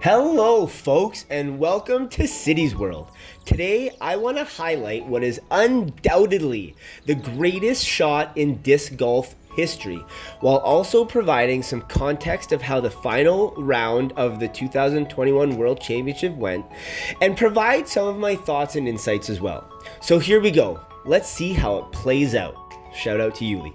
Hello folks and welcome to Cities World. Today I want to highlight what is undoubtedly the greatest shot in disc golf history, while also providing some context of how the final round of the 2021 World Championship went, and provide some of my thoughts and insights as well. So here we go. Let's see how it plays out. Shout out to Yuli.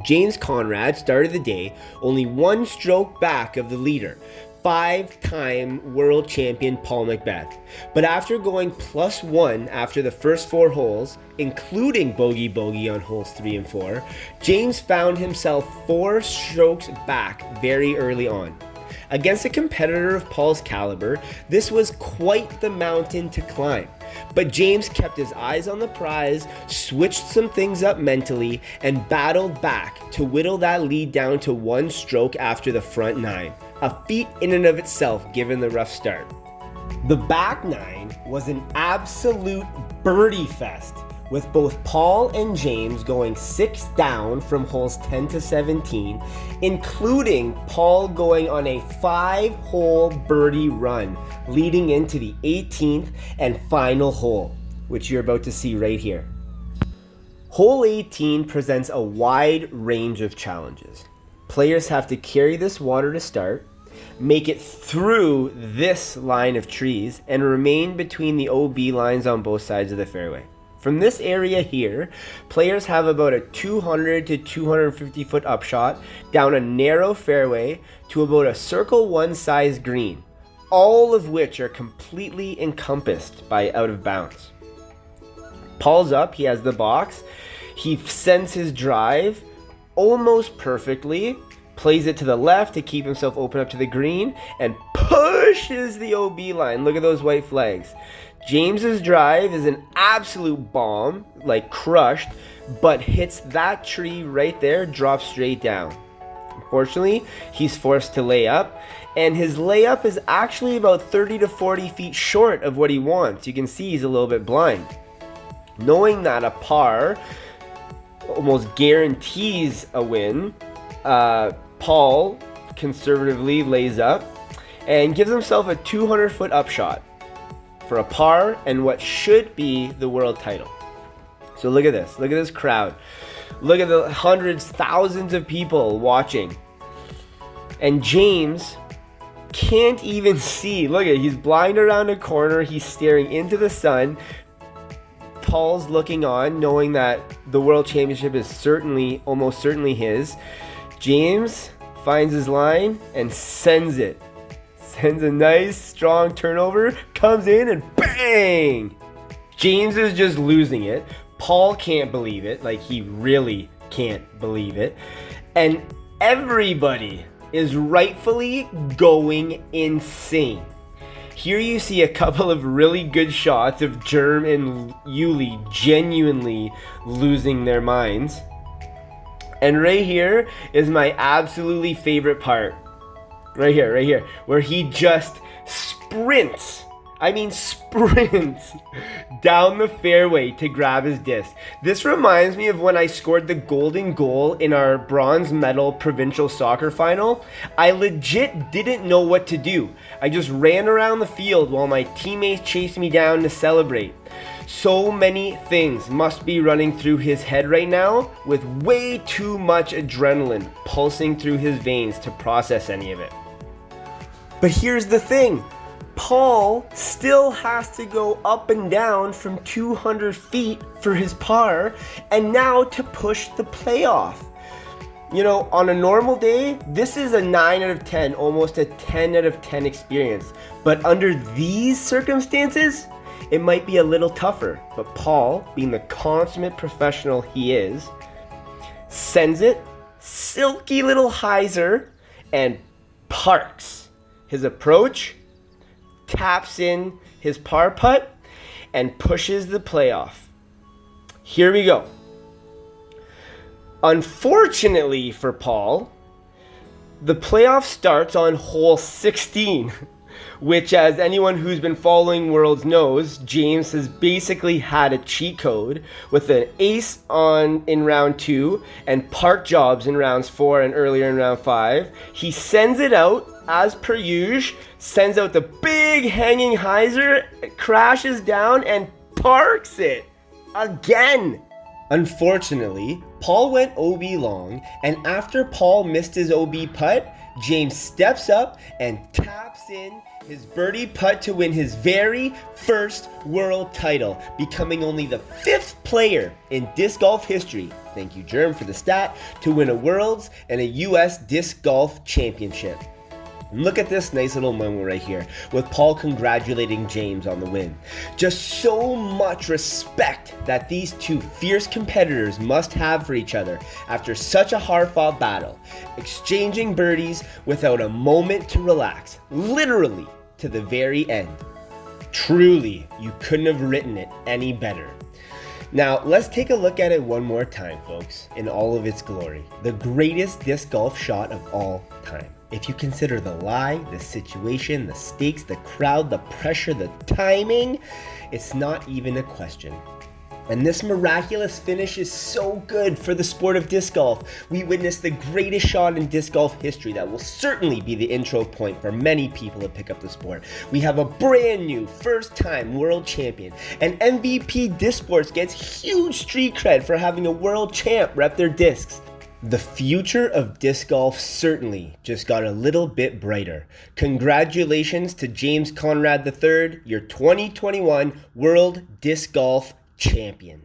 James Conrad started the day only one stroke back of the leader, five-time world champion Paul McBeth. But after going +1 after the first 4 holes, including bogey on holes 3 and 4, James found himself 4 strokes back very early on. Against a competitor of Paul's caliber, this was quite the mountain to climb. But James kept his eyes on the prize, switched some things up mentally, and battled back to whittle that lead down to 1 stroke after the front 9. A feat in and of itself given the rough start. The back 9 was an absolute birdie fest, with both Paul and James going 6 down from holes 10 to 17, including Paul going on a 5-hole birdie run leading into the 18th and final hole, which you're about to see right here. Hole 18 presents a wide range of challenges. Players have to carry this water to start, make it through this line of trees, and remain between the OB lines on both sides of the fairway. From this area here, players have about a 200 to 250 foot upshot down a narrow fairway to about a circle 1 size green, all of which are completely encompassed by out of bounds. Paul's up, he has the box, he sends his drive almost perfectly, plays it to the left to keep himself open up to the green, and pushes the OB line. Look at those white flags. James's drive is an absolute bomb, like crushed, but hits that tree right there, drops straight down. Unfortunately, he's forced to lay up, and his layup is actually about 30 to 40 feet short of what he wants. You can see he's a little bit blind. Knowing that a par almost guarantees a win, Paul conservatively lays up and gives himself a 200-foot upshot for a par and what should be the world title. So look at this crowd. Look at the hundreds, thousands of people watching. And James can't even see. Look at it, he's blind around a corner, he's staring into the sun. Paul's looking on, knowing that the world championship is almost certainly his. James finds his line and sends it. Sends a nice strong turnover, comes in and bang! James is just losing it. Paul can't believe it, like he really can't believe it. And everybody is rightfully going insane. Here you see a couple of really good shots of Germ and Yuli genuinely losing their minds. And right here is my absolutely favorite part. Right here, where he just sprints down the fairway to grab his disc. This reminds me of when I scored the golden goal in our bronze medal provincial soccer final. I legit didn't know what to do. I just ran around the field while my teammates chased me down to celebrate. So many things must be running through his head right now, with way too much adrenaline pulsing through his veins to process any of it. But here's the thing. Paul still has to go up and down from 200 feet for his par, and now to push the playoff. You know, on a normal day, this is a 9 out of 10, almost a 10 out of 10 experience. But under these circumstances, it might be a little tougher. But Paul, being the consummate professional he is, sends it, silky little hyzer, and parks. His approach, taps in his par putt, and pushes the playoff. Here we go. Unfortunately for Paul, the playoff starts on hole 16, which, as anyone who's been following Worlds knows, James has basically had a cheat code with an ace in round 2 and park jobs in rounds 4 and earlier in round 5. He sends it out as per usual, sends out the big hanging hyzer, crashes down, and parks it again. Unfortunately, Paul went OB long, and after Paul missed his OB putt, James steps up and taps in his birdie putt to win his very first world title, becoming only the 5th player in disc golf history, thank you Germ for the stat, to win a Worlds and a US Disc Golf Championship. And look at this nice little moment right here with Paul congratulating James on the win. Just so much respect that these two fierce competitors must have for each other after such a hard-fought battle, exchanging birdies without a moment to relax, literally to the very end. Truly, you couldn't have written it any better. Now, let's take a look at it one more time, folks, in all of its glory. The greatest disc golf shot of all time. If you consider the lie, the situation, the stakes, the crowd, the pressure, the timing, it's not even a question. And this miraculous finish is so good for the sport of disc golf. We witnessed the greatest shot in disc golf history that will certainly be the intro point for many people to pick up the sport. We have a brand new first-time world champion, and MVP Disc Sports gets huge street cred for having a world champ rep their discs. The future of disc golf certainly just got a little bit brighter. Congratulations to James Conrad III, your 2021 World Disc Golf Champion.